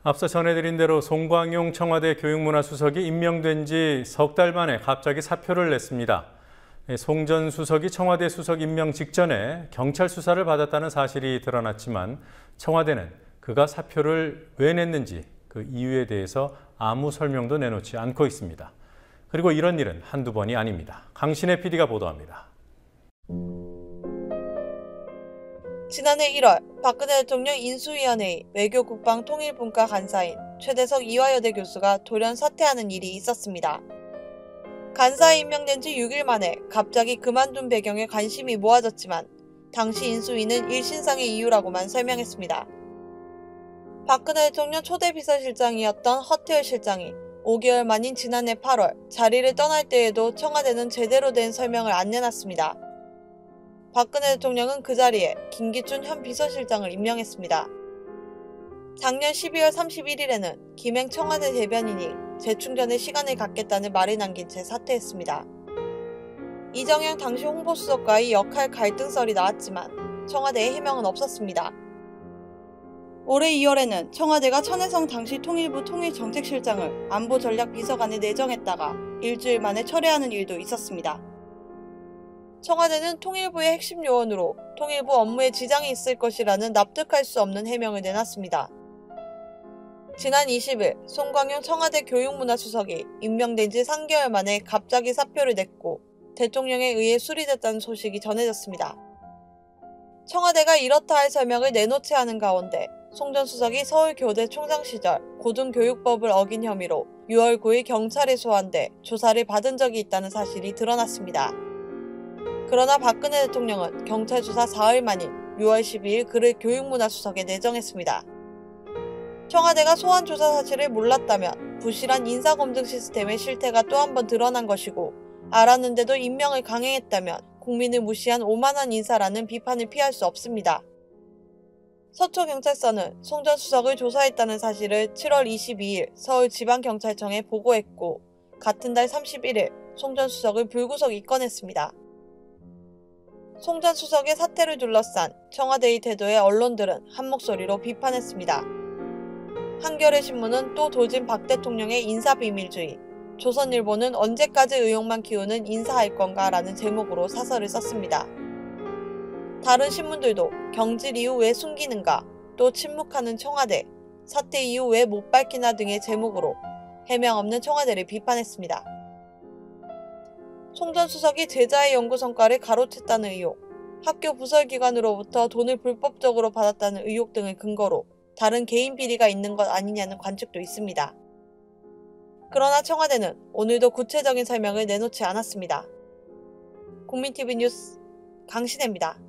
앞서 전해드린 대로 송광용 청와대 교육문화수석이 임명된 지 석 달 만에 갑자기 사표를 냈습니다. 송 전 수석이 청와대 수석 임명 직전에 경찰 수사를 받았다는 사실이 드러났지만 청와대는 그가 사표를 왜 냈는지 그 이유에 대해서 아무 설명도 내놓지 않고 있습니다. 그리고 이런 일은 한두 번이 아닙니다. 강신혜 PD가 보도합니다. 지난해 1월 박근혜 대통령 인수위원회의 외교국방통일분과 간사인 최대석 이화여대 교수가 돌연 사퇴하는 일이 있었습니다. 간사에 임명된 지 6일 만에 갑자기 그만둔 배경에 관심이 모아졌지만 당시 인수위는 일신상의 이유라고만 설명했습니다. 박근혜 대통령 초대 비서실장이었던 허태열 실장이 5개월 만인 지난해 8월 자리를 떠날 때에도 청와대는 제대로 된 설명을 안 내놨습니다. 박근혜 대통령은 그 자리에 김기춘 현 비서실장을 임명했습니다. 작년 12월 31일에는 김행 청와대 대변인이 재충전의 시간을 갖겠다는 말을 남긴 채 사퇴했습니다. 이정영 당시 홍보수석과의 역할 갈등설이 나왔지만 청와대의 해명은 없었습니다. 올해 2월에는 청와대가 천혜성 당시 통일부 통일정책실장을 안보전략비서관에 내정했다가 일주일 만에 철회하는 일도 있었습니다. 청와대는 통일부의 핵심 요원으로 통일부 업무에 지장이 있을 것이라는 납득할 수 없는 해명을 내놨습니다. 지난 20일 송광용 청와대 교육문화수석이 임명된 지 3개월 만에 갑자기 사표를 냈고 대통령에 의해 수리됐다는 소식이 전해졌습니다. 청와대가 이렇다 할 설명을 내놓지 않은 가운데 송 전 수석이 서울교대 총장 시절 고등교육법을 어긴 혐의로 6월 9일 경찰에 소환돼 조사를 받은 적이 있다는 사실이 드러났습니다. 그러나 박근혜 대통령은 경찰 수사 4일 만인 6월 12일 그를 교육문화수석에 내정했습니다. 청와대가 소환 조사 사실을 몰랐다면 부실한 인사검증 시스템의 실태가 또 한 번 드러난 것이고 알았는데도 임명을 강행했다면 국민을 무시한 오만한 인사라는 비판을 피할 수 없습니다. 서초경찰서는 송 전 수석을 조사했다는 사실을 7월 22일 서울지방경찰청에 보고했고 같은 달 31일 송 전 수석을 불구속 입건했습니다. 송 전 수석의 사퇴를 둘러싼 청와대의 태도에 언론들은 한 목소리로 비판했습니다. 한겨레 신문은 또 도진 박 대통령의 인사비밀주의, 조선일보는 언제까지 의혹만 키우는 인사할 건가 라는 제목으로 사설을 썼습니다. 다른 신문들도 경질 이후 왜 숨기는가, 또 침묵하는 청와대, 사퇴 이후 왜 못 밝히나 등의 제목으로 해명 없는 청와대를 비판했습니다. 송 전 수석이 제자의 연구 성과를 가로챘다는 의혹, 학교 부설기관으로부터 돈을 불법적으로 받았다는 의혹 등을 근거로 다른 개인 비리가 있는 것 아니냐는 관측도 있습니다. 그러나 청와대는 오늘도 구체적인 설명을 내놓지 않았습니다. 국민TV 뉴스 강신혜입니다.